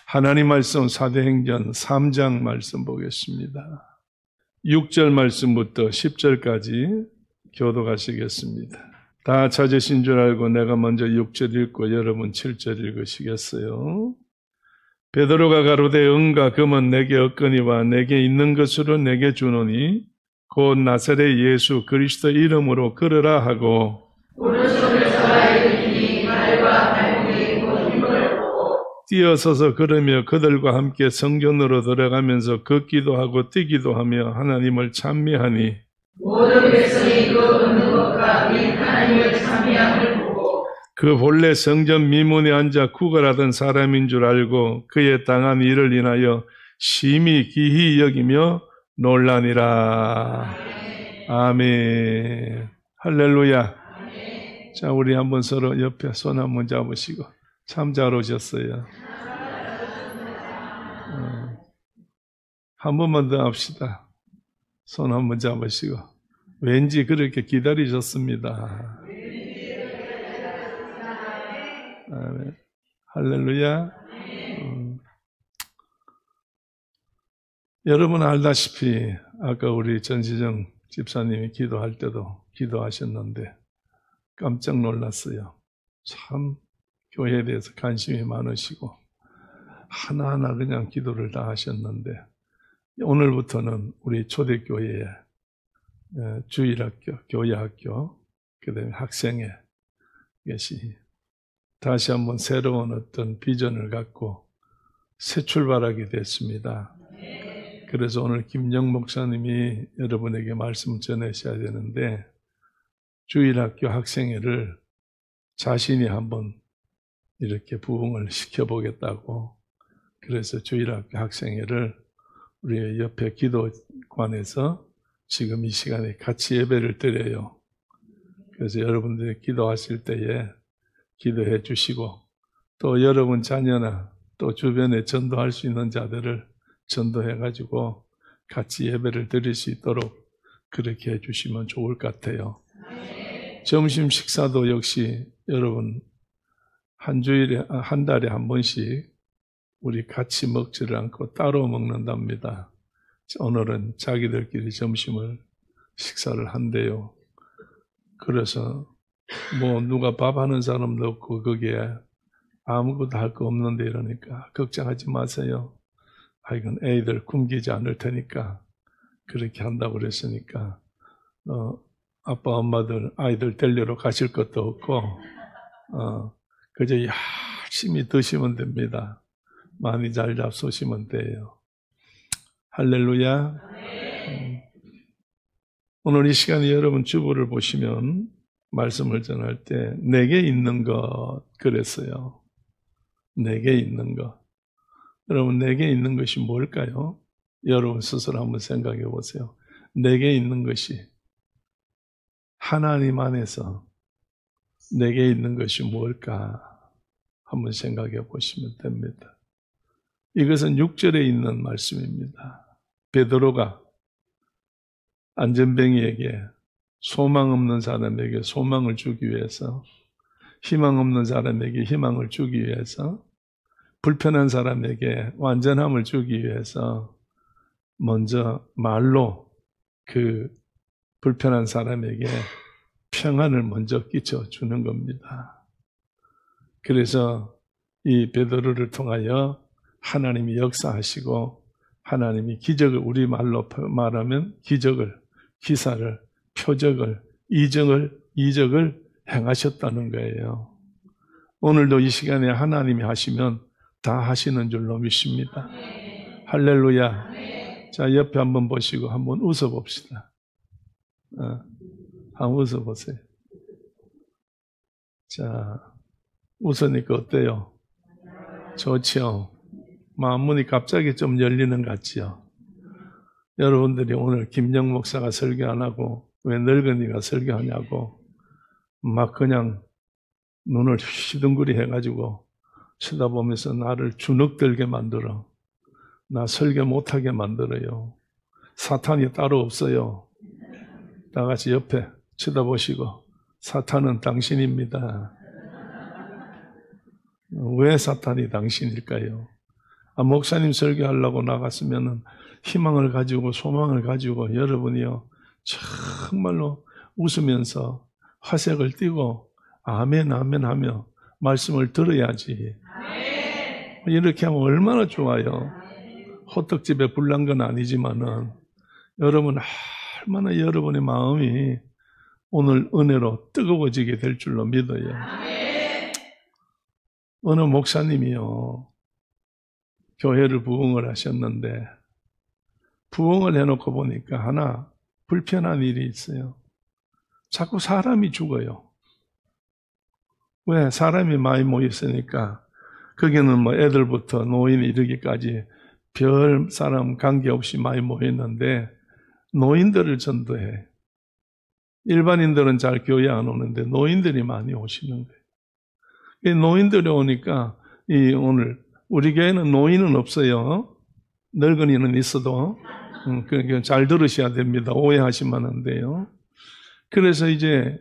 하나님 말씀 사도행전 3장 말씀 보겠습니다. 6절 말씀부터 10절까지 교독하시겠습니다. 다 찾으신 줄 알고 내가 먼저 6절 읽고 여러분 7절 읽으시겠어요? 베드로가 가로되 은과 금은 내게 없거니와 내게 있는 것으로 내게 주노니 곧 나사렛 예수 그리스도 이름으로 걸으라 하고 오른손에서 이르니 말과 발목이 곧 힘을 보고 뛰어서서 걸으며 그들과 함께 성전으로 들어가면서 걷기도 하고 뛰기도 하며 하나님을 찬미하니 모든 백성이 그 걷는 것과 및 하나님을 찬미함을 보고 그 본래 성전 미문에 앉아 구걸하던 사람인 줄 알고 그의 당한 일을 인하여 심히 기히 여기며 놀라니라. 아멘. 할렐루야. 아멘. 자, 우리 한번 서로 옆에 손 한번 잡으시고 참 잘 오셨어요. 한 번만 더 합시다. 손 한번 잡으시고 왠지 그렇게 기다리셨습니다. 아멘. 할렐루야. 여러분 알다시피 아까 우리 전시정 집사님이 기도할 때도 기도하셨는데 깜짝 놀랐어요. 참 교회에 대해서 관심이 많으시고 하나하나 그냥 기도를 다 하셨는데 오늘부터는 우리 초대교회에 주일학교, 교회학교, 그 다음에 학생회 것이 다시 한번 새로운 어떤 비전을 갖고 새 출발하게 됐습니다. 그래서 오늘 김영 목사님이 여러분에게 말씀 전하셔야 되는데 주일학교 학생회를 자신이 한번 이렇게 부흥을 시켜보겠다고 그래서 주일학교 학생회를 우리 옆에 기도관에서 지금 이 시간에 같이 예배를 드려요. 그래서 여러분들이 기도하실 때에 기도해 주시고 또 여러분 자녀나 또 주변에 전도할 수 있는 자들을 전도해가지고 같이 예배를 드릴 수 있도록 그렇게 해주시면 좋을 것 같아요. 점심 식사도 역시 여러분 한 달에 한 번씩 우리 같이 먹지를 않고 따로 먹는답니다. 오늘은 자기들끼리 점심을 식사를 한대요. 그래서 뭐 누가 밥하는 사람도 없고 거기에 아무것도 할 거 없는데 이러니까 걱정하지 마세요. 이건 애들 굶기지 않을 테니까 그렇게 한다고 그랬으니까 아빠 엄마들 아이들 데리러 가실 것도 없고 그저 열심히 드시면 됩니다. 많이 잘 잡수시면 돼요. 할렐루야. 오늘 이 시간에 여러분 주보를 보시면 말씀을 전할 때 내게 있는 것 그랬어요. 내게 있는 것. 여러분 내게 있는 것이 뭘까요? 여러분 스스로 한번 생각해 보세요. 내게 있는 것이 하나님 안에서 내게 있는 것이 뭘까 한번 생각해 보시면 됩니다. 이것은 6절에 있는 말씀입니다. 베드로가 안전뱅이에게 소망 없는 사람에게 소망을 주기 위해서 희망 없는 사람에게 희망을 주기 위해서 불편한 사람에게 완전함을 주기 위해서 먼저 말로 그 불편한 사람에게 평안을 먼저 끼쳐주는 겁니다. 그래서 이 베드로를 통하여 하나님이 역사하시고 하나님이 기적을 우리 말로 말하면 기적을, 기사를, 표적을, 이적을 행하셨다는 거예요. 오늘도 이 시간에 하나님이 하시면 다 하시는 줄로 믿습니다. 할렐루야. 자, 옆에 한번 보시고 한번 웃어봅시다. 한번 웃어보세요. 자, 웃으니까 어때요? 좋죠? 마음문이 갑자기 좀 열리는 것 같지요? 여러분들이 오늘 김영 목사가 설교 안 하고 왜 늙은이가 설교하냐고 막 그냥 눈을 휘둥그리 해가지고 쳐다보면서 나를 주눅들게 만들어. 나 설교 못하게 만들어요. 사탄이 따로 없어요. 다 같이 옆에 쳐다보시고 사탄은 당신입니다. 왜 사탄이 당신일까요? 목사님 설교하려고 나갔으면 희망을 가지고 소망을 가지고 여러분이요 정말로 웃으면서 화색을 띠고 아멘 아멘 하며 말씀을 들어야지. 이렇게 하면 얼마나 좋아요. 호떡집에 불난 건 아니지만은 여러분 얼마나 여러분의 마음이 오늘 은혜로 뜨거워지게 될 줄로 믿어요. 어느 목사님이요 교회를 부흥을 하셨는데 부흥을 해놓고 보니까 하나 불편한 일이 있어요. 자꾸 사람이 죽어요. 왜? 사람이 많이 모였으니까 거기는 뭐 애들부터 노인 이르기까지 별 사람 관계없이 많이 모였는데 노인들을 전도해. 일반인들은 잘 교회 안 오는데 노인들이 많이 오시는 거예요. 노인들이 오니까 오늘 우리 교회는 노인은 없어요. 늙은이는 있어도 그러니까 잘 들으셔야 됩니다. 오해하시면 안 돼요. 그래서 이제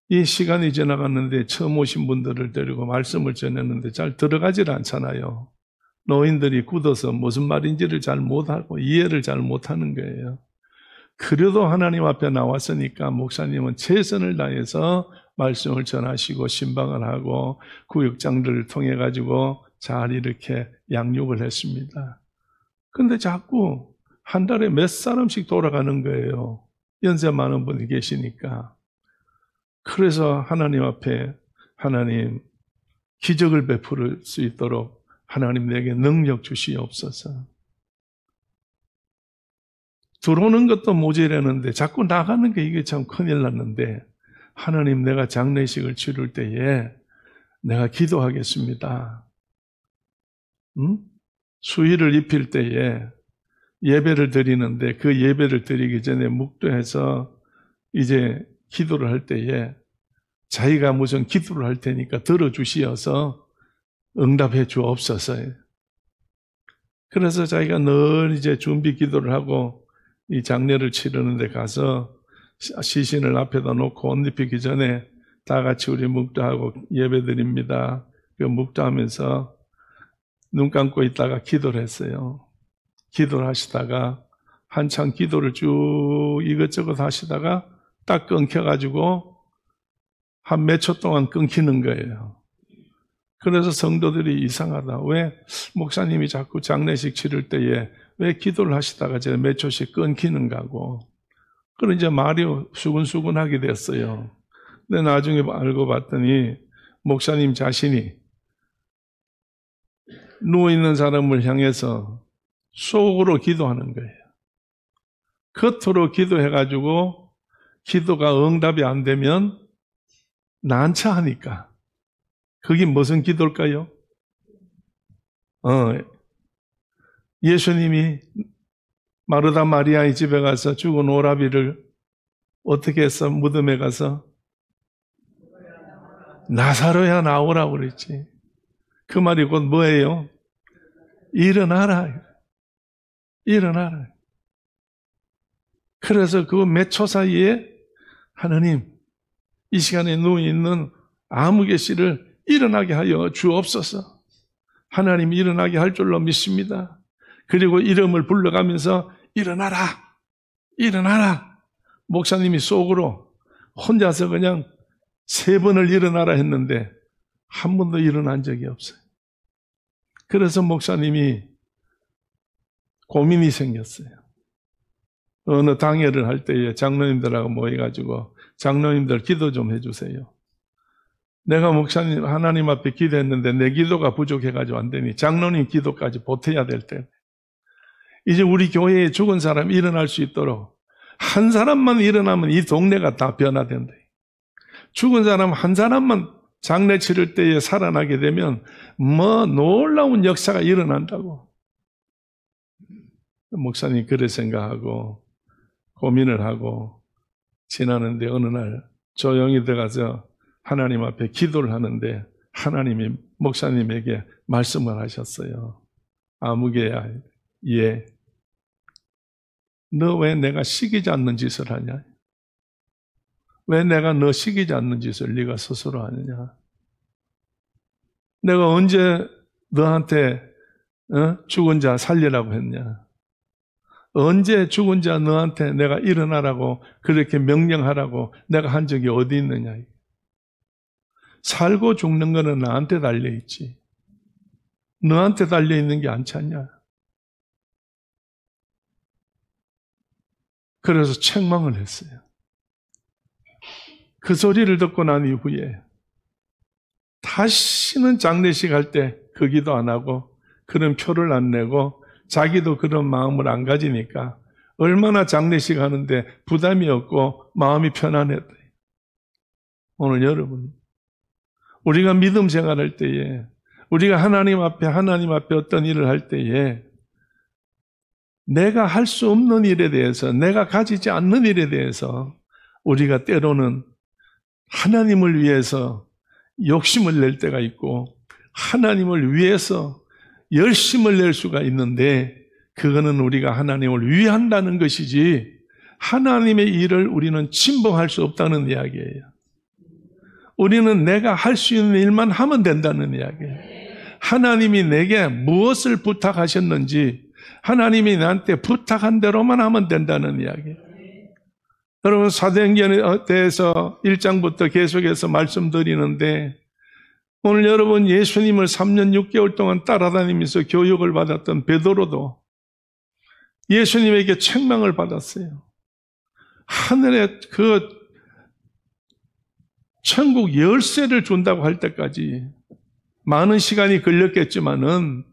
이 시간이 지나갔는데 처음 오신 분들을 데리고 말씀을 전했는데 잘 들어가질 않잖아요. 노인들이 굳어서 무슨 말인지를 잘 못하고 이해를 잘 못하는 거예요. 그래도 하나님 앞에 나왔으니까 목사님은 최선을 다해서 말씀을 전하시고 신방을 하고 구역장들을 통해 가지고 잘 이렇게 양육을 했습니다. 근데 자꾸 한 달에 몇 사람씩 돌아가는 거예요. 연세 많은 분이 계시니까. 그래서 하나님 앞에 하나님 기적을 베풀 수 있도록 하나님 내게 능력 주시옵소서. 들어오는 것도 모자라는데 자꾸 나가는 게 이게 참 큰일 났는데 하나님 내가 장례식을 치를 때에 내가 기도하겠습니다. 수의를 입힐 때에 예배를 드리는데 그 예배를 드리기 전에 묵도해서 이제 기도를 할 때에 자기가 무슨 기도를 할 테니까 들어주시어서 응답해 주옵소서. 그래서 자기가 늘 이제 준비 기도를 하고 이 장례를 치르는 데 가서 시신을 앞에다 놓고 옷 입히기 전에 다 같이 우리 묵도하고 예배 드립니다. 그 묵도하면서 눈 감고 있다가 기도를 했어요. 기도를 하시다가 한참 기도를 쭉 이것저것 하시다가 딱 끊겨가지고 한 몇 초 동안 끊기는 거예요. 그래서 성도들이 이상하다. 왜 목사님이 자꾸 장례식 치를 때에 왜 기도를 하시다가 이제 몇 초씩 끊기는가고. 그럼 이제 말이 수근수근하게 됐어요. 근데 나중에 알고 봤더니 목사님 자신이 누워있는 사람을 향해서 속으로 기도하는 거예요. 겉으로 기도해가지고 기도가 응답이 안 되면 난처하니까. 그게 무슨 기도일까요? 예수님이 마르다 마리아의 집에 가서 죽은 오라비를 어떻게 해서 무덤에 가서 나사로야 나오라고 그랬지. 그 말이 곧 뭐예요? 일어나라. 일어나라. 그래서 그 몇 초 사이에 하나님 이 시간에 누워있는 아무개 씨를 일어나게 하여 주옵소서. 하나님이 일어나게 할 줄로 믿습니다. 그리고 이름을 불러가면서 일어나라. 일어나라. 목사님이 속으로 혼자서 그냥 3번을 일어나라 했는데 한 번도 일어난 적이 없어요. 그래서 목사님이 고민이 생겼어요. 어느 당회를 할 때에 장로님들하고 모여가지고 장로님들 기도 좀 해주세요. 내가 목사님 하나님 앞에 기도했는데 내 기도가 부족해가지고 안 되니 장로님 기도까지 보태야 될 때 이제 우리 교회에 죽은 사람이 일어날 수 있도록 한 사람만 일어나면 이 동네가 다 변화된다. 죽은 사람 한 사람만 장례 치를 때에 살아나게 되면 뭐 놀라운 역사가 일어난다고. 목사님 그래 생각하고 고민을 하고 지나는데 어느 날 조용히 들어가서 하나님 앞에 기도를 하는데 하나님이 목사님에게 말씀을 하셨어요. 아무개야, 예. 너 왜 내가 시키지 않는 짓을 하냐? 왜 내가 너 시키지 않는 짓을 네가 스스로 하느냐? 내가 언제 너한테 죽은 자 살리라고 했냐? 언제 죽은 자 너한테 내가 일어나라고 그렇게 명령하라고 내가 한 적이 어디 있느냐? 살고 죽는 거는 나한테 달려있지. 너한테 달려있는 게 않잖냐? 그래서 책망을 했어요. 그 소리를 듣고 난 이후에 다시는 장례식 할 때 그 기도 안 하고 그런 표를 안 내고 자기도 그런 마음을 안 가지니까 얼마나 장례식 하는데 부담이 없고 마음이 편안했다. 오늘 여러분, 우리가 믿음 생활할 때에, 우리가 하나님 앞에 어떤 일을 할 때에 내가 할 수 없는 일에 대해서, 내가 가지지 않는 일에 대해서 우리가 때로는 하나님을 위해서 욕심을 낼 때가 있고 하나님을 위해서 열심을 낼 수가 있는데 그거는 우리가 하나님을 위한다는 것이지 하나님의 일을 우리는 침범할 수 없다는 이야기예요. 우리는 내가 할 수 있는 일만 하면 된다는 이야기예요. 하나님이 내게 무엇을 부탁하셨는지 하나님이 나한테 부탁한 대로만 하면 된다는 이야기예요. 여러분, 사도행전에 대해서 1장부터 계속해서 말씀드리는데 오늘 여러분 예수님을 3년 6개월 동안 따라다니면서 교육을 받았던 베드로도 예수님에게 책망을 받았어요. 하늘에 그 천국 열쇠를 준다고 할 때까지 많은 시간이 걸렸겠지만은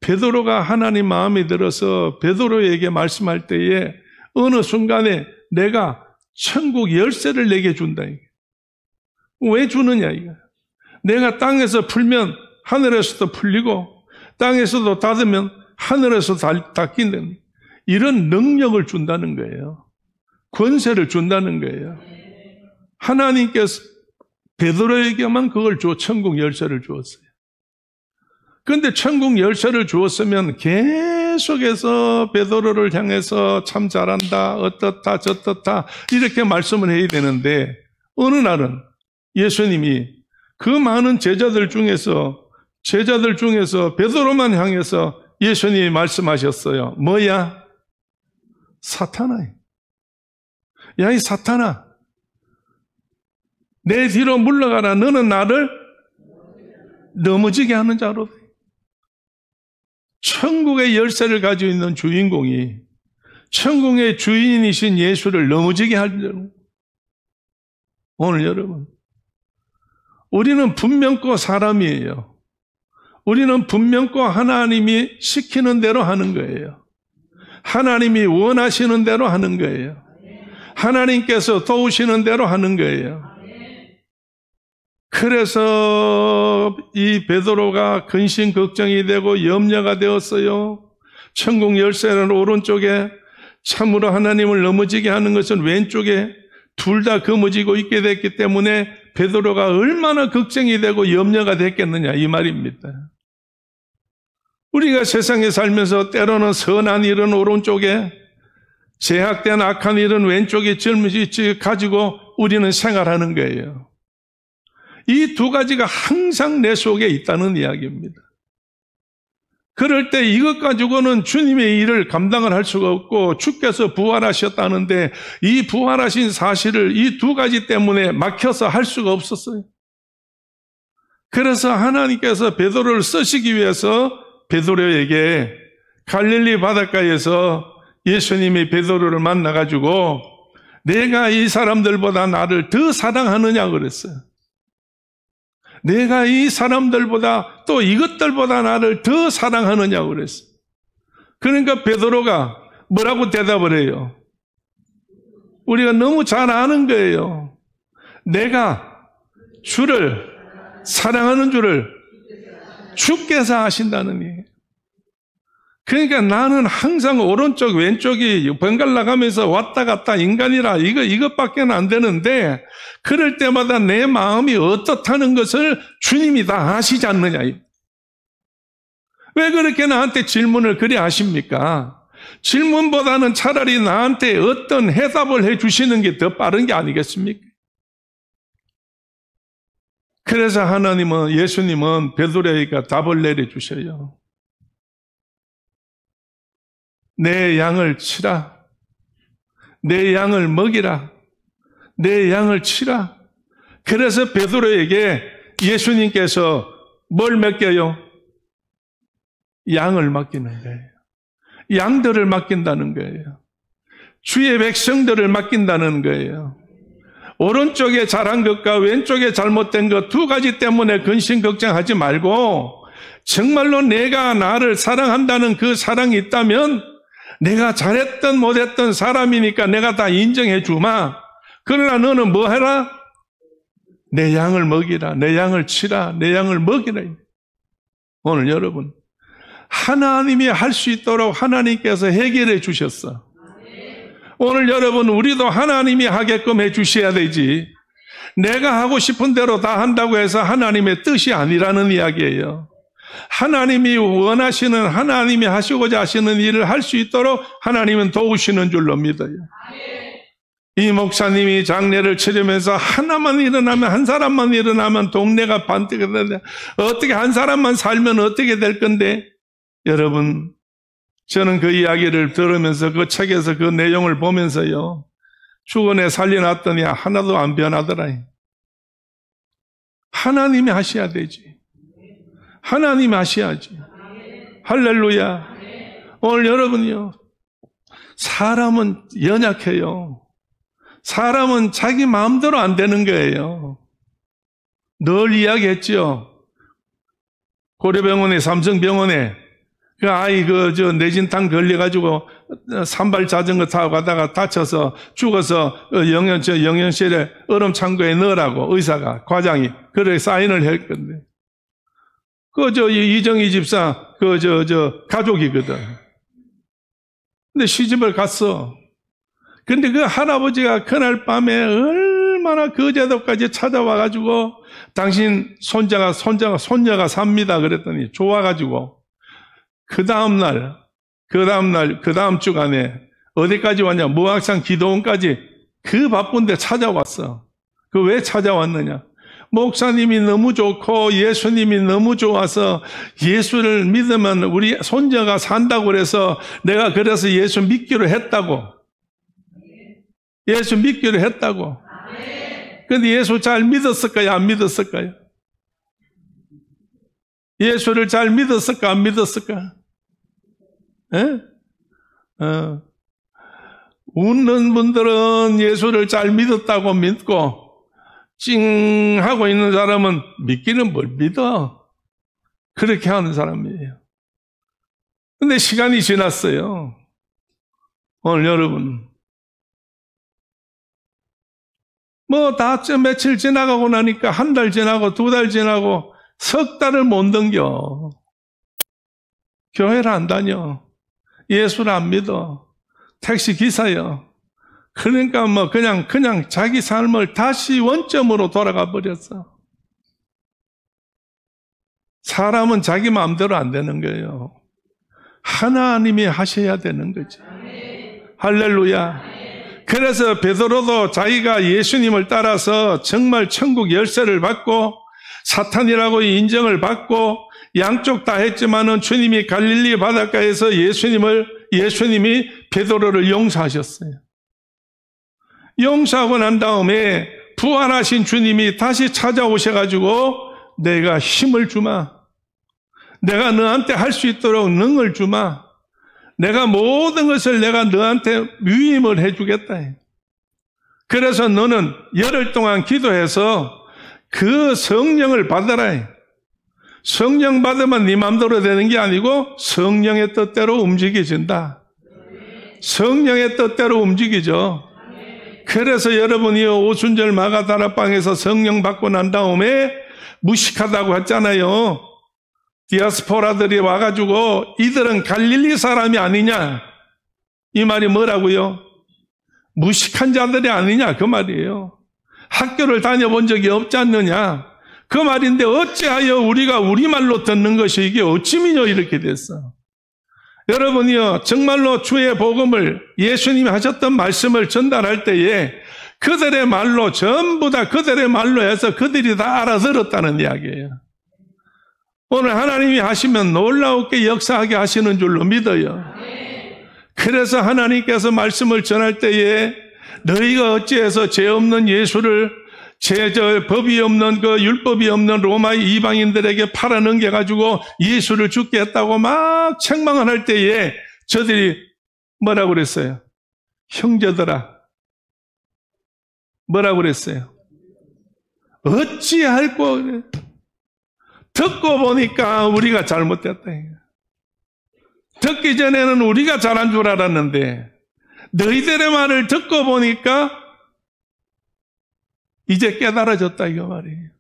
베드로가 하나님 마음에 들어서 베드로에게 말씀할 때에 어느 순간에 내가 천국 열쇠를 내게 준다. 왜 주느냐 이거. 내가 땅에서 풀면 하늘에서도 풀리고 땅에서도 닫으면 하늘에서 닫긴다. 이런 능력을 준다는 거예요. 권세를 준다는 거예요. 하나님께서 베드로에게만 그걸 천국 열쇠를 주었어요. 그런데 천국 열쇠를 주었으면 계속해서 베드로를 향해서 참 잘한다, 어떻다, 저떻다 이렇게 말씀을 해야 되는데 어느 날은 예수님이 그 많은 제자들 중에서 베드로만 향해서 예수님이 말씀하셨어요. 뭐야? 사탄아. 야, 이 사탄아. 내 뒤로 물러가라. 너는 나를 넘어지게 하는 자로. 천국의 열쇠를 가지고 있는 주인공이 천국의 주인이신 예수를 넘어지게 하려고. 오늘 여러분, 우리는 분명코 사람이에요. 우리는 분명코 하나님이 시키는 대로 하는 거예요. 하나님이 원하시는 대로 하는 거예요. 하나님께서 도우시는 대로 하는 거예요. 그래서 이 베드로가 근심 걱정이 되고 염려가 되었어요. 천국 열쇠는 오른쪽에, 참으로 하나님을 넘어지게 하는 것은 왼쪽에, 둘 다 거머쥐고 있게 됐기 때문에 베드로가 얼마나 걱정이 되고 염려가 됐겠느냐 이 말입니다. 우리가 세상에 살면서 때로는 선한 일은 오른쪽에, 제약된 악한 일은 왼쪽에 젊은이 가지고 우리는 생활하는 거예요. 이 두 가지가 항상 내 속에 있다는 이야기입니다. 그럴 때 이것 가지고는 주님의 일을 감당을 할 수가 없고 주께서 부활하셨다는데 이 부활하신 사실을 이 두 가지 때문에 막혀서 할 수가 없었어요. 그래서 하나님께서 베드로를 쓰시기 위해서 베드로에게 갈릴리 바닷가에서 예수님이 베드로를 만나가지고 내가 이 사람들보다 나를 더 사랑하느냐 그랬어요. 내가 이 사람들보다 또 이것들보다 나를 더 사랑하느냐고 그랬어요. 그러니까 베드로가 뭐라고 대답을 해요? 우리가 너무 잘 아는 거예요. 내가 주를 사랑하는 줄을 주께서 아신다는 얘기예요. 그러니까 나는 항상 오른쪽 왼쪽이 번갈아 가면서 왔다 갔다 인간이라 이것밖에 안 되는데 그럴 때마다 내 마음이 어떻다는 것을 주님이 다 아시지 않느냐. 왜 그렇게 나한테 질문을 그리 하십니까? 질문보다는 차라리 나한테 어떤 해답을 해 주시는 게 더 빠른 게 아니겠습니까? 그래서 예수님은 베드로에게 답을 내려주셔요. 내 양을 치라. 내 양을 먹이라. 내 양을 치라. 그래서 베드로에게 예수님께서 뭘 맡겨요? 양을 맡기는 거예요. 양들을 맡긴다는 거예요. 주의 백성들을 맡긴다는 거예요. 오른쪽에 잘한 것과 왼쪽에 잘못된 것 두 가지 때문에 근심 걱정하지 말고 정말로 내가 나를 사랑한다는 그 사랑이 있다면 내가 잘했던 못했던 사람이니까 내가 다 인정해 주마. 그러나 너는 뭐 해라? 내 양을 먹이라. 내 양을 치라. 내 양을 먹이라. 오늘 여러분 하나님이 할 수 있도록 하나님께서 해결해 주셨어. 오늘 여러분 우리도 하나님이 하게끔 해 주셔야 되지. 내가 하고 싶은 대로 다 한다고 해서 하나님의 뜻이 아니라는 이야기예요. 하나님이 원하시는, 하나님이 하시고자 하시는 일을 할 수 있도록 하나님은 도우시는 줄로 믿어요. 이 목사님이 장례를 치르면서 하나만 일어나면, 한 사람만 일어나면 동네가 반대가 되는데 어떻게 한 사람만 살면 어떻게 될 건데? 여러분, 저는 그 이야기를 들으면서 그 책에서 그 내용을 보면서요, 죽어내 살려놨더니 하나도 안 변하더라. 하나님이 하셔야 되지. 하나님이 하셔야지. 할렐루야. 오늘 여러분요, 사람은 연약해요. 사람은 자기 마음대로 안 되는 거예요. 늘 이야기했죠. 고려병원에, 삼성병원에 그 아이 내진탕 걸려가지고 산발 자전거 타고 가다가 다쳐서 죽어서 영양실에 얼음 창고에 넣으라고 의사가, 과장이 그래 사인을 했건데, 이정희 집사 가족이거든. 근데 시집을 갔어. 근데 그 할아버지가 그날 밤에 얼마나 거제도까지 찾아와가지고 당신 손녀가 삽니다 그랬더니 좋아가지고 그 다음 주간에 어디까지 왔냐? 무학산 기도원까지 그 바쁜데 찾아왔어. 그 왜 찾아왔느냐? 목사님이 너무 좋고 예수님이 너무 좋아서 예수를 믿으면 우리 손녀가 산다고 그래서 내가 그래서 예수 믿기로 했다고. 예수 믿기로 했다고. 근데 예수 잘 믿었을까요? 안 믿었을까요? 예수를 잘 믿었을까? 안 믿었을까? 예? 웃는 분들은 예수를 잘 믿었다고 믿고 찡 하고 있는 사람은 믿기는 뭘 믿어? 그렇게 하는 사람이에요. 근데 시간이 지났어요. 오늘 여러분 며칠 지나가고 나니까 한 달 지나고 두 달 지나고 석 달을 못 넘겨. 교회를 안 다녀. 예수를 안 믿어. 택시 기사요. 그러니까 그냥 자기 삶을 다시 원점으로 돌아가 버렸어. 사람은 자기 마음대로 안 되는 거예요. 하나님이 하셔야 되는 거지. 할렐루야. 그래서 베드로도 자기가 예수님을 따라서 정말 천국 열쇠를 받고 사탄이라고 인정을 받고 양쪽 다 했지만은 주님이 갈릴리 바닷가에서 예수님이 베드로를 용서하셨어요. 용서하고 난 다음에 부활하신 주님이 다시 찾아오셔가지고 내가 힘을 주마. 내가 너한테 할 수 있도록 능을 주마. 내가 모든 것을 내가 너한테 위임을 해주겠다. 그래서 너는 열흘 동안 기도해서 그 성령을 받아라. 성령 받으면 네 맘대로 되는 게 아니고 성령의 뜻대로 움직여진다. 성령의 뜻대로 움직이죠. 그래서 여러분이 오순절 마가다락방에서 성령 받고 난 다음에 무식하다고 했잖아요. 디아스포라들이 와가지고 이들은 갈릴리 사람이 아니냐, 이 말이 뭐라고요? 무식한 자들이 아니냐 그 말이에요. 학교를 다녀본 적이 없지 않느냐 그 말인데 어찌하여 우리가 우리말로 듣는 것이 이게 어찌미뇨 이렇게 됐어. 여러분이요, 정말로 주의 복음을, 예수님이 하셨던 말씀을 전달할 때에 그들의 말로, 전부 다 그들의 말로 해서 그들이 다 알아들었다는 이야기예요. 오늘 하나님이 하시면 놀라우게 역사하게 하시는 줄로 믿어요. 그래서 하나님께서 말씀을 전할 때에 너희가 어찌해서 죄 없는 예수를 법이 없는 그 율법이 없는 로마 이방인들에게 팔아넘겨가지고 예수를 죽게 했다고 막 책망을 할 때에 저들이 뭐라고 그랬어요? 형제들아, 뭐라고 그랬어요? 어찌할꼬 그래. 듣고 보니까 우리가 잘못됐다. 듣기 전에는 우리가 잘한 줄 알았는데 너희들의 말을 듣고 보니까 이제 깨달아졌다 이거 말이에요.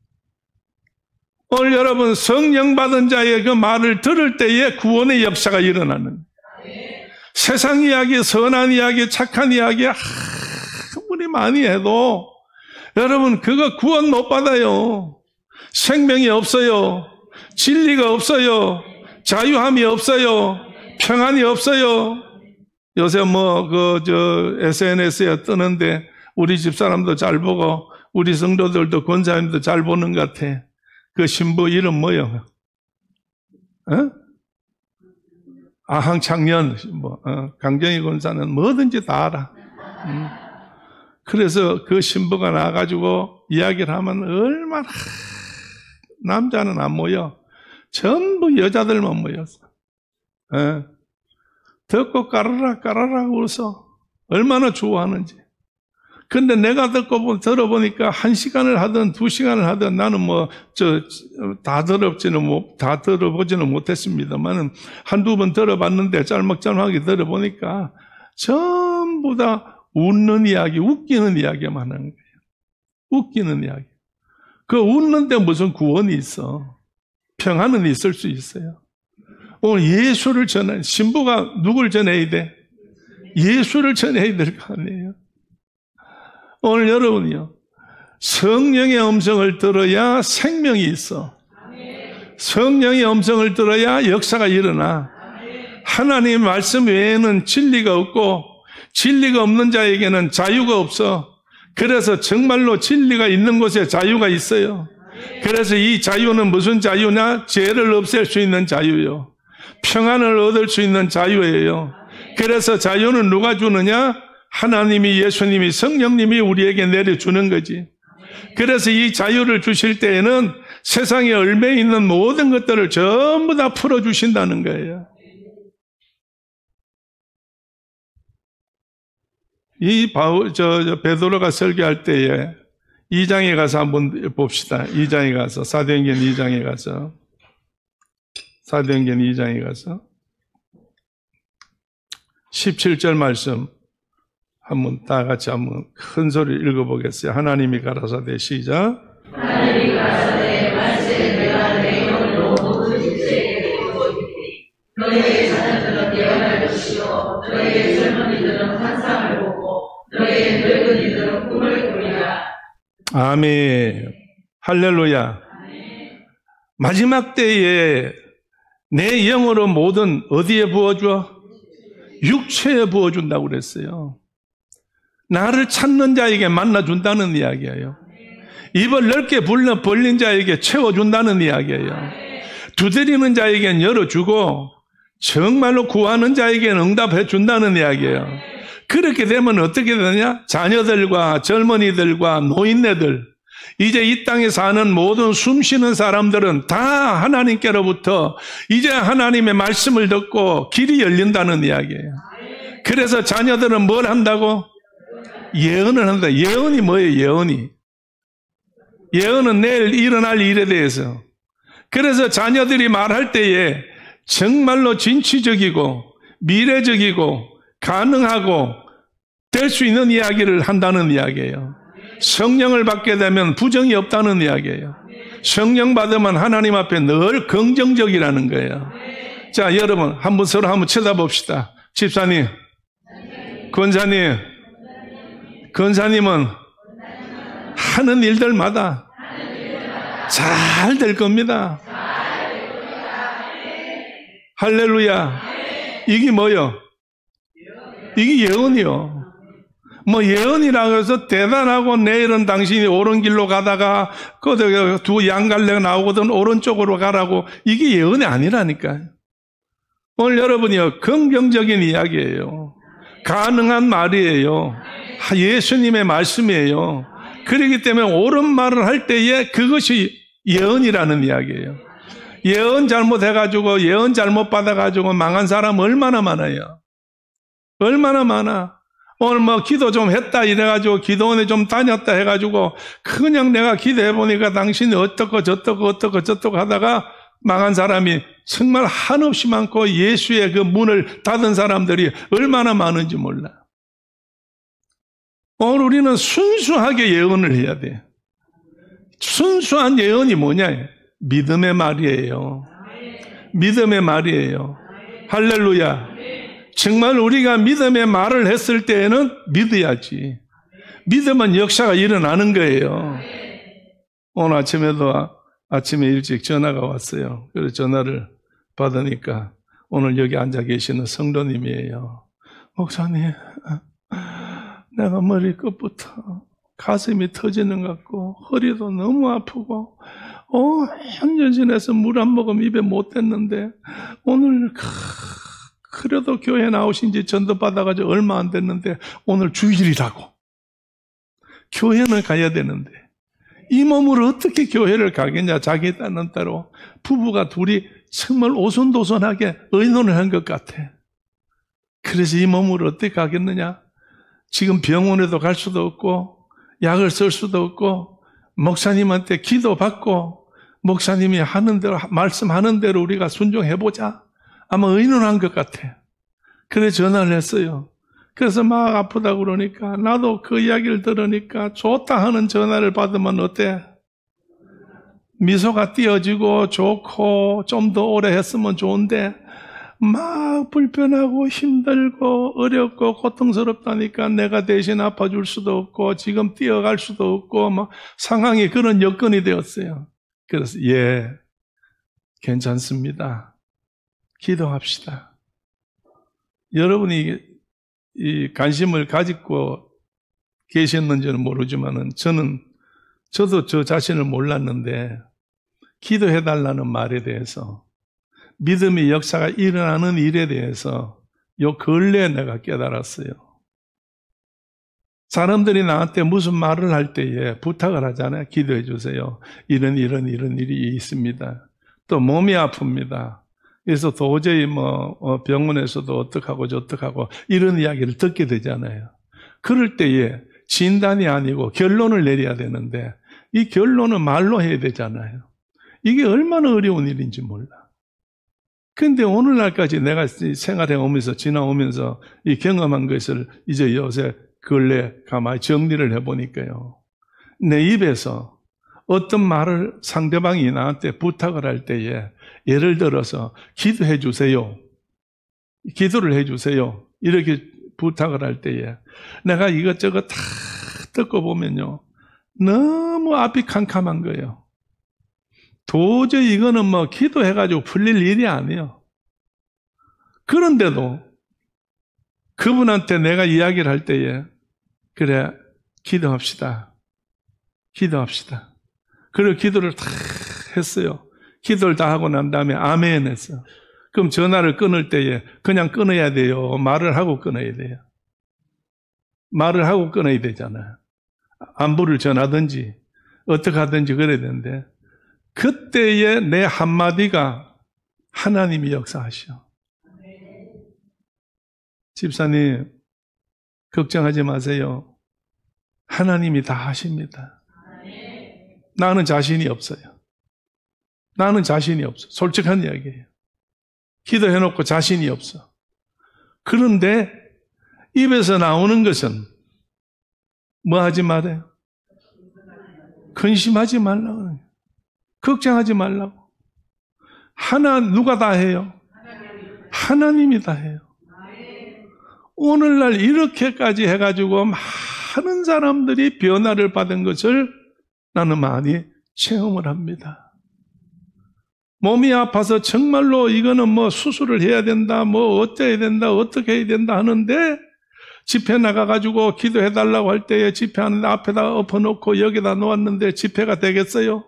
오늘 여러분 성령 받은 자의 그 말을 들을 때에 구원의 역사가 일어나는 세상 이야기, 선한 이야기, 착한 이야기 아무리 많이 해도 여러분 그거 구원 못 받아요. 생명이 없어요. 진리가 없어요. 자유함이 없어요. 평안이 없어요. 요새 SNS에 뜨는데 우리 집사람도 잘 보고 우리 성도들도 권사님도 잘 보는 것 같아. 그 신부 이름 뭐요? 아항창년 강정희 권사는 뭐든지 다 알아. 그래서 그 신부가 나와가지고 이야기를 하면 얼마나 남자는 안 모여. 전부 여자들만 모였어. 듣고 까라락 웃어. 얼마나 좋아하는지. 근데 내가 들어보니까 1시간을 하든 2시간을 하든 나는 다 들어보지는 못했습니다만 한두 번 들어봤는데 짤막짤막하게 들어보니까 전부 다 웃는 이야기, 웃기는 이야기만 하는 거예요. 웃기는 이야기. 그 웃는데 무슨 구원이 있어. 평안은 있을 수 있어요. 오늘 예수를 신부가 누굴 전해야 돼? 예수를 전해야 될 거 아니에요. 오늘 여러분이요. 성령의 음성을 들어야 생명이 있어. 성령의 음성을 들어야 역사가 일어나. 하나님의 말씀 외에는 진리가 없고 진리가 없는 자에게는 자유가 없어. 그래서 정말로 진리가 있는 곳에 자유가 있어요. 그래서 이 자유는 무슨 자유냐? 죄를 없앨 수 있는 자유요. 평안을 얻을 수 있는 자유예요. 그래서 자유는 누가 주느냐? 하나님이, 예수님이, 성령님이 우리에게 내려주는 거지. 그래서 이 자유를 주실 때에는 세상에 얼매에 있는 모든 것들을 전부 다 풀어주신다는 거예요. 베드로가 설교할 때에 2장에 가서 한번 봅시다. 2장에 가서, 사도행전 2장에 가서, 사도행전 2장에 가서 17절 말씀 한번 다 같이 한번 큰 소리 읽어보겠어요. 하나님이 가라사대 시작. 하나님이 가라사대 말씀에 내가 내 영으로 모든 집세에게 보여주리니 너희의 자녀들은 예언할 것이요 너희의 젊은이들은 환상을 보고 너희의 늙은이들은 꿈을 꾸리라. 아멘. 할렐루야. 아멘. 마지막 때에 내 영으로 모든 어디에 부어줘? 육체에 부어준다고 그랬어요. 나를 찾는 자에게 만나준다는 이야기예요. 입을 넓게 벌린 자에게 채워준다는 이야기예요. 두드리는 자에게는 열어주고 정말로 구하는 자에게는 응답해준다는 이야기예요. 그렇게 되면 어떻게 되냐? 자녀들과 젊은이들과 노인네들, 이제 이 땅에 사는 모든 숨쉬는 사람들은 다 하나님께로부터 이제 하나님의 말씀을 듣고 길이 열린다는 이야기예요. 그래서 자녀들은 뭘 한다고? 예언을 한다. 예언이 뭐예요? 예언이. 예언은 내일 일어날 일에 대해서. 그래서 자녀들이 말할 때에 정말로 진취적이고 미래적이고 가능하고 될 수 있는 이야기를 한다는 이야기예요. 성령을 받게 되면 부정이 없다는 이야기예요. 성령 받으면 하나님 앞에 늘 긍정적이라는 거예요. 자, 여러분 한번 서로 한번 쳐다봅시다. 집사님, 권사님, 권사님은 하는 일들마다 잘 될 겁니다. 할렐루야. 이게 뭐요? 이게 예언이요. 뭐 예언이라고 해서 대단하고 내일은 당신이 옳은 길로 가다가 두 양갈래가 나오거든 오른쪽으로 가라고, 이게 예언이 아니라니까요. 오늘 여러분이요, 긍정적인 이야기예요. 가능한 말이에요. 예수님의 말씀이에요. 그렇기 때문에 옳은 말을 할 때에 그것이 예언이라는 이야기예요. 예언 잘못해가지고 예언 잘못 받아가지고 망한 사람 얼마나 많아요. 얼마나 많아. 오늘 뭐 기도 좀 했다 이래가지고 기도원에 좀 다녔다 해가지고 그냥 내가 기도해보니까 당신이 어떻고 저떻고 하다가 망한 사람이 정말 한없이 많고 예수의 그 문을 닫은 사람들이 얼마나 많은지 몰라. 오늘 우리는 순수하게 예언을 해야 돼. 순수한 예언이 뭐냐? 믿음의 말이에요. 믿음의 말이에요. 할렐루야. 정말 우리가 믿음의 말을 했을 때에는 믿어야지. 믿으면 역사가 일어나는 거예요. 오늘 아침에 일찍 전화가 왔어요. 그래서 전화를 받으니까 오늘 여기 앉아 계시는 성도님이에요. 목사님, 내가 머리 끝부터 가슴이 터지는 것 같고 허리도 너무 아프고 한년 지나서 물 한 모금 입에 못 댔는데 오늘 그래도 교회 나오신 지 전도 받아가지고 얼마 안 됐는데 오늘 주일이라고. 교회는 가야 되는데 이 몸으로 어떻게 교회를 가겠냐. 자기 딴 따로 부부가 둘이 정말 오손도손하게 의논을 한 것 같아. 그래서 이 몸으로 어떻게 가겠느냐. 지금 병원에도 갈 수도 없고 약을 쓸 수도 없고 목사님한테 기도받고 목사님이 하는 대로 말씀하는 대로 우리가 순종해보자. 아마 의논한 것 같아. 그래서 전화를 했어요. 그래서 막 아프다고 그러니까 나도 그 이야기를 들으니까 좋다 하는 전화를 받으면 어때? 미소가 띄어지고 좋고 좀 더 오래 했으면 좋은데 막 불편하고 힘들고 어렵고 고통스럽다니까 내가 대신 아파줄 수도 없고 지금 뛰어갈 수도 없고 막 상황이 그런 여건이 되었어요. 그래서 괜찮습니다. 기도합시다. 여러분이 이 관심을 가지고 계셨는지는 모르지만은 저도 저 자신을 몰랐는데 기도해달라는 말에 대해서 믿음의 역사가 일어나는 일에 대해서 요 근래에 내가 깨달았어요. 사람들이 나한테 무슨 말을 할 때에 부탁을 하잖아요. 기도해 주세요. 이런 일이 있습니다. 또 몸이 아픕니다. 그래서 도저히 병원에서도 어떡하고 저떡하고 이런 이야기를 듣게 되잖아요. 그럴 때에 진단이 아니고 결론을 내려야 되는데 이 결론은 말로 해야 되잖아요. 이게 얼마나 어려운 일인지 몰라. 근데 오늘날까지 내가 생활해 오면서 지나오면서 이 경험한 것을 이제 요새 근래 가만히 정리를 해보니까요. 내 입에서 어떤 말을 상대방이 나한테 부탁을 할 때에 예를 들어서 기도해 주세요. 기도를 해 주세요. 이렇게 부탁을 할 때에 내가 이것저것 다 듣고 보면요. 너무 앞이 캄캄한 거예요. 도저히 이거는 기도해가지고 풀릴 일이 아니에요. 그런데도 그분한테 내가 이야기를 할 때에 그래, 기도합시다. 그리고 기도를 다 했어요. 기도를 다 하고 난 다음에 아멘 했어. 그럼 전화를 끊을 때에 그냥 끊어야 돼요. 말을 하고 끊어야 돼요. 말을 하고 끊어야 되잖아요. 안부를 전하든지 어떻게 하든지 그래야 되는데 그때의 내 한마디가 하나님이 역사하시오. 집사님, 걱정하지 마세요. 하나님이 다 하십니다. 나는 자신이 없어요. 솔직한 이야기예요. 기도해놓고 자신이 없어. 그런데 입에서 나오는 것은 뭐 하지 말아요? 근심하지 말라고. 걱정하지 말라고. 누가 다 해요? 하나님이 다 해요. 오늘날 이렇게까지 해가지고 많은 사람들이 변화를 받은 것을 나는 많이 체험을 합니다. 몸이 아파서 정말로 이거는 수술을 해야 된다, 어때야 된다, 어떻게 해야 된다 하는데 집회 나가가지고 기도해달라고 할 때에 집회 앞에다 엎어놓고 여기다 놓았는데 집회가 되겠어요?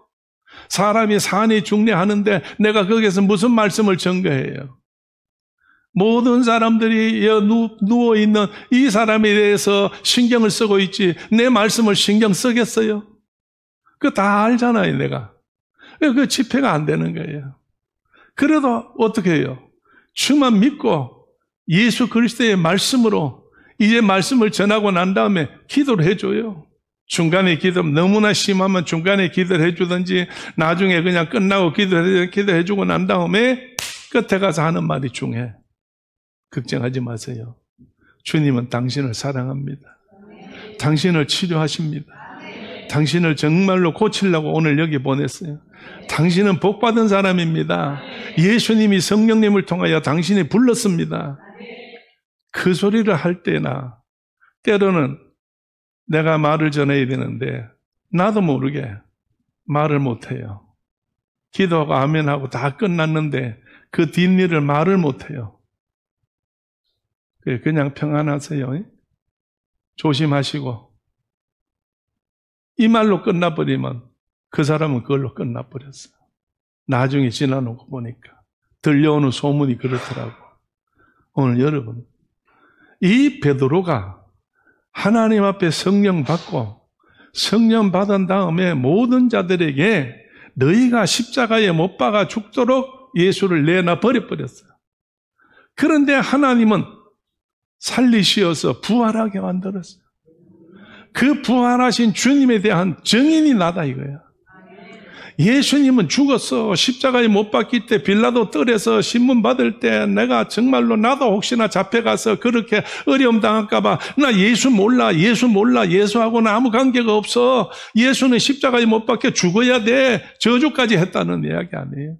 사람이 산이 중례하는데 내가 거기서 무슨 말씀을 전거해요? 모든 사람들이 누워있는 이 사람에 대해서 신경을 쓰고 있지 내 말씀을 신경 쓰겠어요? 그거 다 알잖아요, 내가. 그 집회가 안 되는 거예요. 그래도 어떻게 해요? 주만 믿고 예수 그리스도의 말씀으로 이제 말씀을 전하고 난 다음에 기도를 해줘요. 중간에 기도, 너무나 심하면 중간에 기도를 해주든지 나중에 그냥 끝나고 기도해주고 난 다음에 끝에 가서 하는 말이 중요해. 걱정하지 마세요. 주님은 당신을 사랑합니다. 당신을 치료하십니다. 당신을 정말로 고치려고 오늘 여기 보냈어요. 당신은 복받은 사람입니다. 예수님이 성령님을 통하여 당신이 불렀습니다. 그 소리를 할 때나 때로는 내가 말을 전해야 되는데 나도 모르게 말을 못해요. 기도하고 아멘하고 다 끝났는데 그 뒷일을 말을 못해요. 그냥 평안하세요. 조심하시고 이 말로 끝나버리면 그 사람은 그걸로 끝나버렸어요. 나중에 지나놓고 보니까 들려오는 소문이 그렇더라고. 오늘 여러분, 이 베드로가 하나님 앞에 성령 받고 성령 받은 다음에 모든 자들에게 너희가 십자가에 못 박아 죽도록 예수를 내놔 버려버렸어요. 그런데 하나님은 살리시어서 부활하게 만들었어요. 그 부활하신 주님에 대한 증인이 나다 이거야. 예수님은 죽었어. 십자가에 못 박힐 때 빌라도 뜰에서 신문 받을 때 내가 정말로 나도 혹시나 잡혀가서 그렇게 어려움 당할까 봐 나 예수 몰라 예수하고는 아무 관계가 없어. 예수는 십자가에 못 박혀 죽어야 돼. 저주까지 했다는 이야기 아니에요.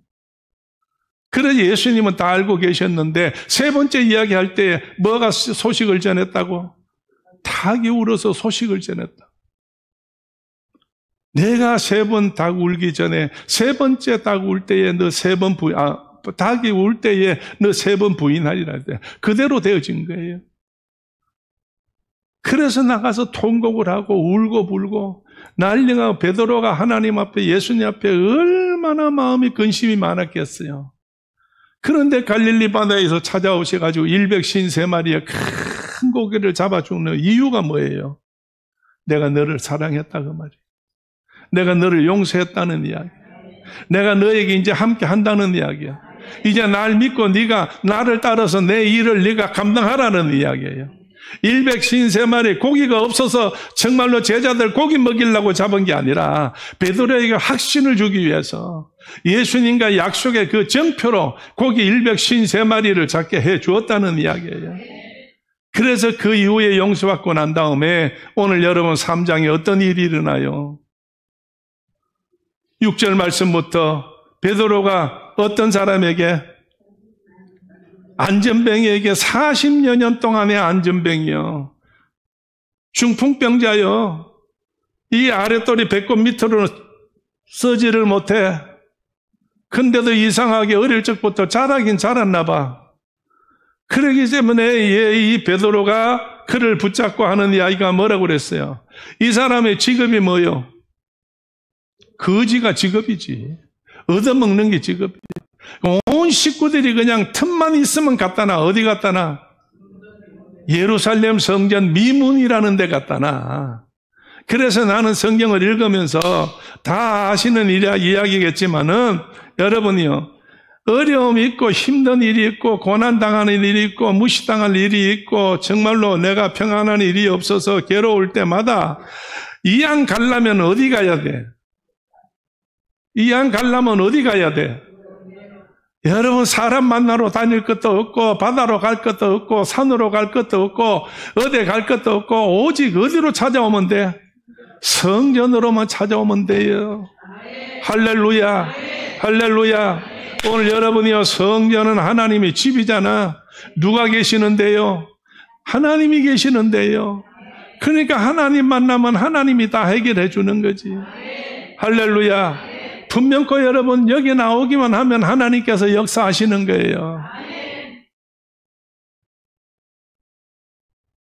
그래서 예수님은 다 알고 계셨는데 세 번째 이야기할 때 뭐가 소식을 전했다고? 닭이 울어서 소식을 전했다. 내가 세 번 닭 울기 전에 세 번째 닭 울 때에 너 세 번 닭이 울 때에 너 세 번 부인하리라. 그대로 되어진 거예요. 그래서 나가서 통곡을 하고 울고 불고 난리가 베드로가 하나님 앞에 예수님 앞에 얼마나 마음이 근심이 많았겠어요. 그런데 갈릴리 바다에서 찾아오셔가지고 153마리의 큰 고기를 잡아 죽는 이유가 뭐예요? 내가 너를 사랑했다 그 말이에요. 내가 너를 용서했다는 이야기. 내가 너에게 이제 함께 한다는 이야기야. 이제 날 믿고 네가 나를 따라서 내 일을 네가 감당하라는 이야기예요. 153마리 고기가 없어서 정말로 제자들 고기 먹이려고 잡은 게 아니라 베드로에게 확신을 주기 위해서 예수님과 약속의 그 정표로 고기 153마리를 잡게 해 주었다는 이야기예요. 그래서 그 이후에 용서받고 난 다음에 오늘 여러분 3장에 어떤 일이 일어나요? 6절 말씀부터 베드로가 어떤 사람에게? 안전뱅이에게 40여 년 동안의 안전뱅이요. 중풍병자요. 이 아랫돌이 배꼽 밑으로는 서지를 못해. 근데도 이상하게 어릴 적부터 자라긴 자랐나 봐. 그러기 때문에 이 베드로가 그를 붙잡고 하는 이야기가 뭐라고 그랬어요? 이 사람의 직업이 뭐요? 거지가 직업이지. 얻어먹는 게 직업이지. 온 식구들이 그냥 틈만 있으면 갖다 놔. 어디 갖다 놔? 예루살렘 성전 미문이라는 데 갖다 놔. 그래서 나는 성경을 읽으면서 다 아시는 이야기겠지만은 여러분이요. 어려움이 있고 힘든 일이 있고 고난당하는 일이 있고 무시당할 일이 있고 정말로 내가 평안한 일이 없어서 괴로울 때마다 이양 가려면 어디 가야 돼? 이양 가려면 어디 가야 돼? 여러분 사람 만나러 다닐 것도 없고 바다로 갈 것도 없고 산으로 갈 것도 없고 어디 갈 것도 없고 오직 어디로 찾아오면 돼? 성전으로만 찾아오면 돼요. 할렐루야 할렐루야. 오늘 여러분이요 성전은 하나님의 집이잖아. 누가 계시는데요? 하나님이 계시는데요. 그러니까 하나님 만나면 하나님이 다 해결해 주는 거지. 할렐루야. 분명코 여러분 여기 나오기만 하면 하나님께서 역사하시는 거예요.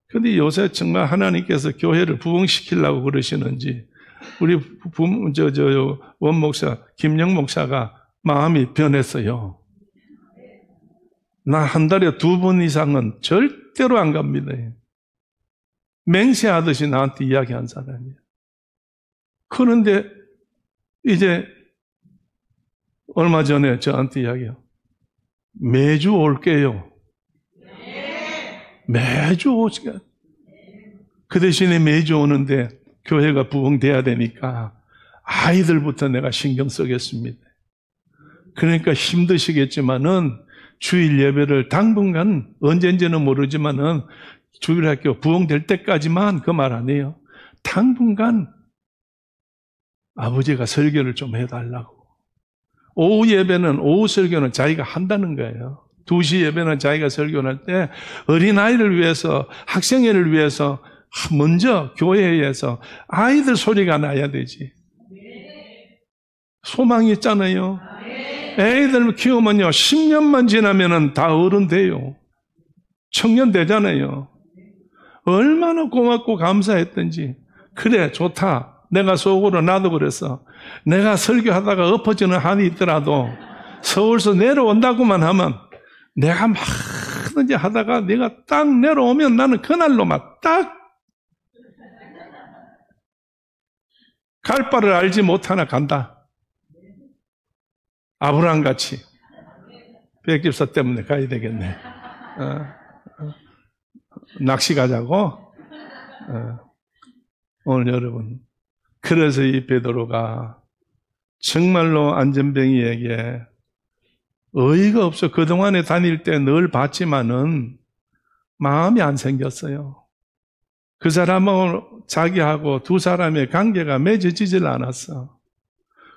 그런데 요새 정말 하나님께서 교회를 부흥시키려고 그러시는지 우리 원목사 김영 목사가 마음이 변했어요. 나 한 달에 2번 이상은 절대로 안 갑니다. 맹세하듯이 나한테 이야기한 사람이에요. 그런데 이제 얼마 전에 저한테 이야기해요. 매주 올게요. 매주 오시게. 그 대신에 매주 오는데 교회가 부흥돼야 되니까 아이들부터 내가 신경 쓰겠습니다. 그러니까 힘드시겠지만은 주일 예배를 당분간 언젠지는 모르지만은 주일학교 부흥될 때까지만 그 말 아니에요. 당분간 아버지가 설교를 좀 해달라고. 오후 예배는, 오후 설교는 자기가 한다는 거예요. 2시 예배는 자기가 설교를 할 때 어린아이를 위해서, 학생회를 위해서 먼저 교회에서 아이들 소리가 나야 되지. 소망이 있잖아요. 애들 키우면요, 10년만 지나면은 다 어른 돼요. 청년 되잖아요. 얼마나 고맙고 감사했던지. 그래, 좋다. 내가 속으로 나도 그랬어. 내가 설교하다가 엎어지는 한이 있더라도 서울서 내려온다고만 하면 내가 막든지 하다가 내가 딱 내려오면 나는 그날로만 딱 갈 바를 알지 못하나 간다. 아브라함같이. 백집사 때문에 가야 되겠네. 낚시 가자고? 오늘 여러분. 그래서 이 베드로가 정말로 안전뱅이에게 어이가 없어. 그동안에 다닐 때 늘 봤지만은 마음이 안 생겼어요. 그 사람하고 자기하고 두 사람의 관계가 맺어지질 않았어.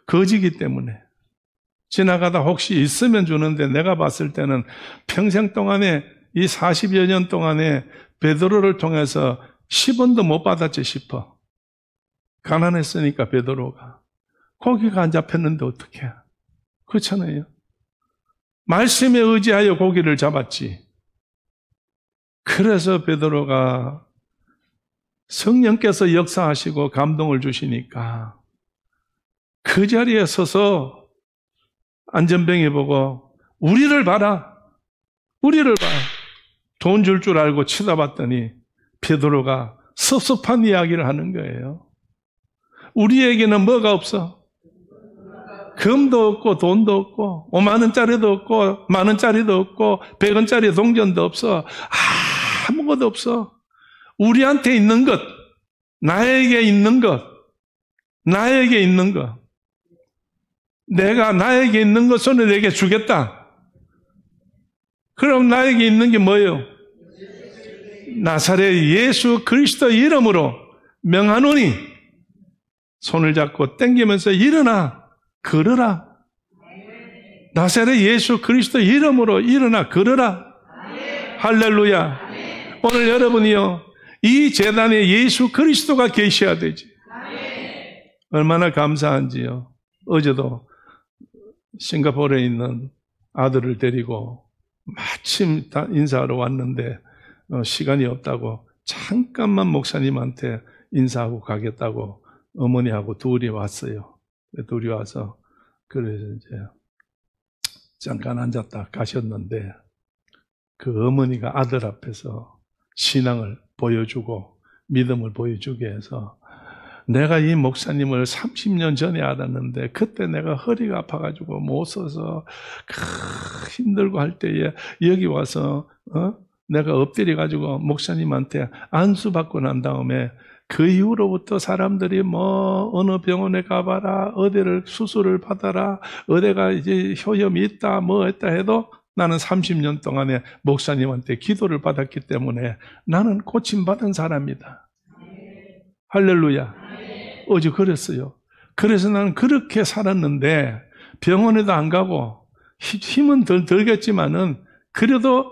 거지기 때문에. 지나가다 혹시 있으면 주는데 내가 봤을 때는 평생 동안에 이 40여 년 동안에 베드로를 통해서 10원도 못 받았지 싶어. 가난했으니까 베드로가. 고기가 안 잡혔는데 어떡해. 그렇잖아요. 말씀에 의지하여 고기를 잡았지. 그래서 베드로가 성령께서 역사하시고 감동을 주시니까 그 자리에 서서 안전뱅이 보고 우리를 봐라. 우리를 봐. 돈 줄 줄 알고 쳐다봤더니 베드로가 섭섭한 이야기를 하는 거예요. 우리에게는 뭐가 없어? 금도 없고 돈도 없고 5만 원짜리도 없고 만 원짜리도 없고 100원짜리 동전도 없어. 아무것도 없어. 우리한테 있는 것, 나에게 있는 것, 나에게 있는 것. 내가 나에게 있는 것을 내게 주겠다. 그럼 나에게 있는 게 뭐예요? 나사렛 예수 그리스도 이름으로 명하노니 손을 잡고 땡기면서 일어나 걸어라. 나사렛 예수 그리스도 이름으로 일어나 걸어라. 할렐루야. 오늘 여러분이요, 이 재단에 예수 그리스도가 계셔야 되지. 얼마나 감사한지요. 어제도 싱가포르에 있는 아들을 데리고 마침 인사하러 왔는데 시간이 없다고 잠깐만 목사님한테 인사하고 가겠다고 어머니하고 둘이 왔어요. 둘이 와서 그래서 이제 잠깐 앉았다 가셨는데 그 어머니가 아들 앞에서 신앙을 보여주고 믿음을 보여주게 해서 내가 이 목사님을 30년 전에 알았는데 그때 내가 허리가 아파가지고 못 서서 힘들고 할 때에 여기 와서 내가 엎드려가지고 목사님한테 안수받고 난 다음에 그 이후로부터 사람들이 뭐 어느 병원에 가봐라, 어디를 수술을 받아라, 어디가 이제 효염이 있다, 뭐 했다 해도 나는 30년 동안에 목사님한테 기도를 받았기 때문에 나는 고침받은 사람이다. 할렐루야. 어제 그랬어요. 그래서 나는 그렇게 살았는데 병원에도 안 가고 힘은 덜 들겠지만은 그래도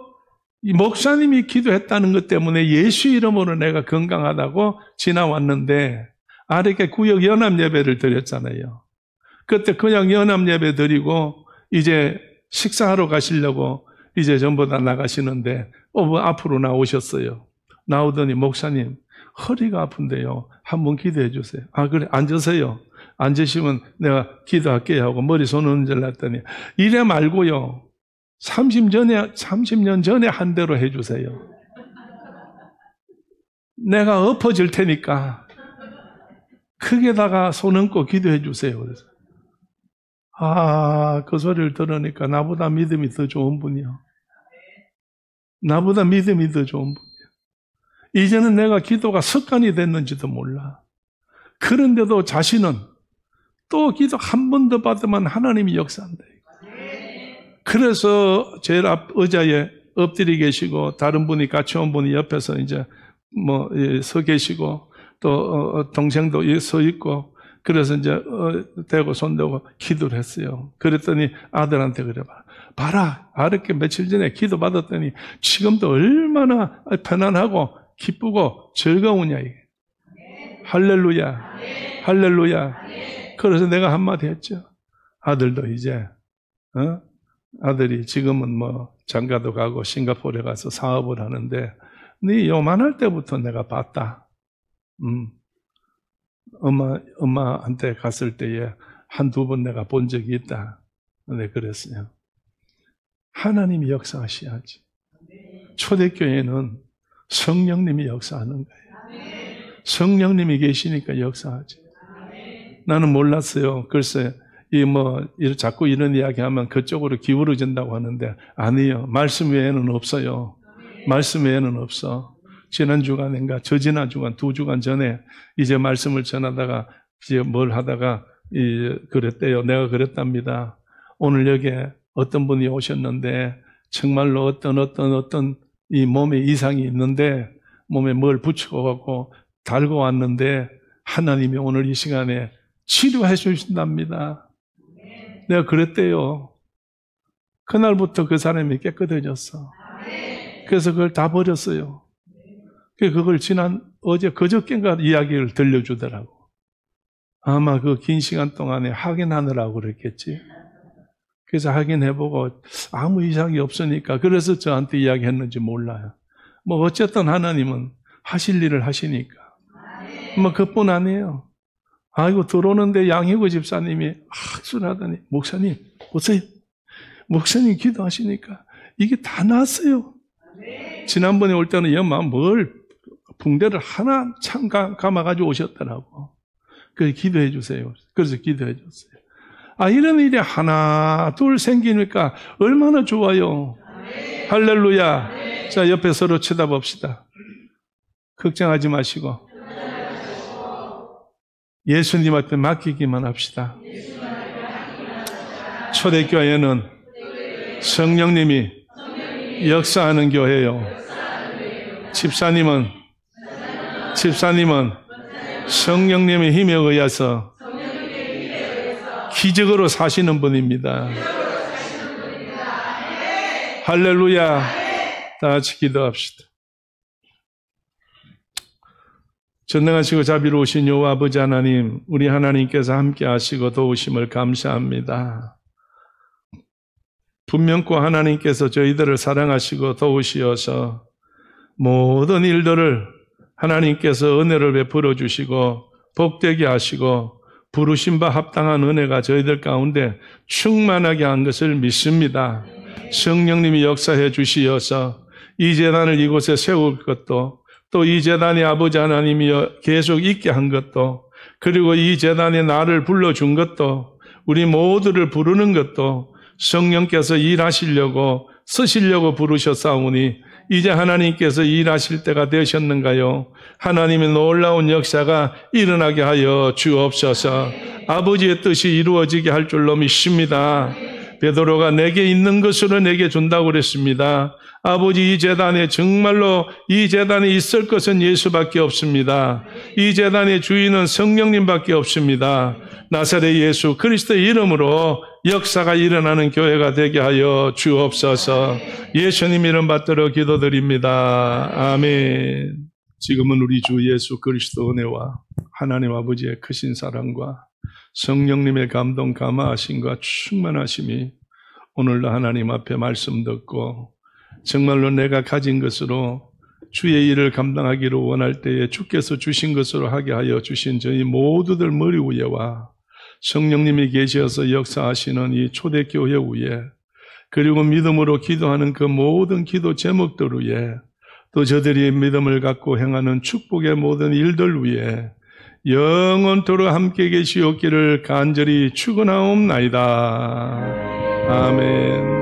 이 목사님이 기도했다는 것 때문에 예수 이름으로 내가 건강하다고 지나왔는데 아래게 구역 연합 예배를 드렸잖아요. 그때 그냥 연합 예배 드리고 이제 식사하러 가시려고 이제 전부 다 나가시는데 뭐 앞으로 나오셨어요. 나오더니 목사님 허리가 아픈데요. 한번 기도해 주세요. 아 그래 앉으세요. 앉으시면 내가 기도할게요 하고 머리 손 얹으려 했더니 이래 말고요. 30년 전에 한 대로 해주세요. 내가 엎어질 테니까 크게다가 손 얹고 기도해 주세요. 그래서 그 소리를 들으니까 나보다 믿음이 더 좋은 분이요. 나보다 믿음이 더 좋은 분이요. 이제는 내가 기도가 습관이 됐는지도 몰라. 그런데도 자신은 또 기도 한 번 더 받으면 하나님이 역사한다. 그래서 제일 앞 의자에 엎드려 계시고 다른 분이 같이 온 분이 옆에서 이제 서 계시고 또 동생도 서 있고 그래서 이제 대고 손대고 기도를 했어요. 그랬더니 아들한테 그래 봐라 이렇게 며칠 전에 기도 받았더니 지금도 얼마나 편안하고 기쁘고 즐거우냐 이게. 할렐루야 할렐루야. 그래서 내가 한마디 했죠. 아들도 이제 아들이 지금은 장가도 가고 싱가포르에 가서 사업을 하는데 네 요만할 때부터 내가 봤다. 엄마한테 갔을 때에 한두 번 내가 본 적이 있다. 네, 그랬어요. 하나님이 역사하셔야지. 초대교회는 성령님이 역사하는 거예요. 성령님이 계시니까 역사하지. 나는 몰랐어요. 글쎄, 자꾸 이런 이야기 하면 그쪽으로 기울어진다고 하는데, 아니에요. 말씀 외에는 없어요. 말씀 외에는 없어. 지난주간인가, 저지난주간, 2주간 전에 이제 말씀을 전하다가, 이제 뭘 하다가, 그랬대요. 내가 그랬답니다. 오늘 여기에 어떤 분이 오셨는데, 정말로 어떤 이 몸에 이상이 있는데, 몸에 뭘 붙이고 갖고 달고 왔는데, 하나님이 오늘 이 시간에 치료해 주신답니다. 내가 그랬대요. 그날부터 그 사람이 깨끗해졌어. 그래서 그걸 다 버렸어요. 그걸 그저께인가 이야기를 들려주더라고. 아마 그 긴 시간 동안에 확인하느라고 그랬겠지. 그래서 확인해보고 아무 이상이 없으니까 그래서 저한테 이야기했는지 몰라요. 어쨌든 하나님은 하실 일을 하시니까. 그뿐 아니에요. 아이고 들어오는데 양희구 집사님이 악수하더니 목사님 보세요. 목사님 기도하시니까 이게 다 나았어요. 지난번에 올 때는 연마 붕대를 하나 참 감아가지고 오셨더라고. 그래서 기도해 주세요. 그래서 기도해 줬어요. 이런 일이 하나 둘 생기니까 얼마나 좋아요. 할렐루야. 자, 옆에 서로 쳐다봅시다. 걱정하지 마시고 예수님 앞에 맡기기만 합시다. 초대교회는 성령님이 역사하는 교회요. 집사님은 성령님의 힘에 의해서 기적으로 사시는 분입니다. 할렐루야. 다 같이 기도합시다. 전능하시고 자비로우신 여호와 아버지 하나님, 우리 하나님께서 함께 하시고 도우심을 감사합니다. 분명코 하나님께서 저희들을 사랑하시고 도우시어서 모든 일들을 하나님께서 은혜를 베풀어 주시고 복되게 하시고 부르신 바 합당한 은혜가 저희들 가운데 충만하게 한 것을 믿습니다. 성령님이 역사해 주시어서 이 제단을 이곳에 세울 것도 또 이 제단에 아버지 하나님이 계속 있게 한 것도 그리고 이 제단에 나를 불러준 것도 우리 모두를 부르는 것도 성령께서 일하시려고 쓰시려고 부르셨사오니 이제 하나님께서 일하실 때가 되셨는가요? 하나님의 놀라운 역사가 일어나게 하여 주옵소서. 아버지의 뜻이 이루어지게 할 줄로 믿습니다. 베드로가 내게 있는 것으로 내게 준다고 그랬습니다. 아버지, 이 제단에 정말로 이 제단에 있을 것은 예수밖에 없습니다. 이 제단의 주인은 성령님밖에 없습니다. 나사렛 예수 그리스도의 이름으로 역사가 일어나는 교회가 되게 하여 주옵소서. 예수님 이름 받들어 기도드립니다. 아멘. 지금은 우리 주 예수 그리스도 은혜와 하나님 아버지의 크신 사랑과 성령님의 감동 감화하심과 충만하심이 오늘도 하나님 앞에 말씀 듣고 정말로 내가 가진 것으로 주의 일을 감당하기를 원할 때에 주께서 주신 것으로 하게 하여 주신 저희 모두들 머리 위에와 성령님이 계셔서 역사하시는 이 초대교회 위에 그리고 믿음으로 기도하는 그 모든 기도 제목들 위에 또 저들이 믿음을 갖고 행하는 축복의 모든 일들 위에 영원토록 함께 계시옵기를 간절히 축원하옵나이다. 아멘.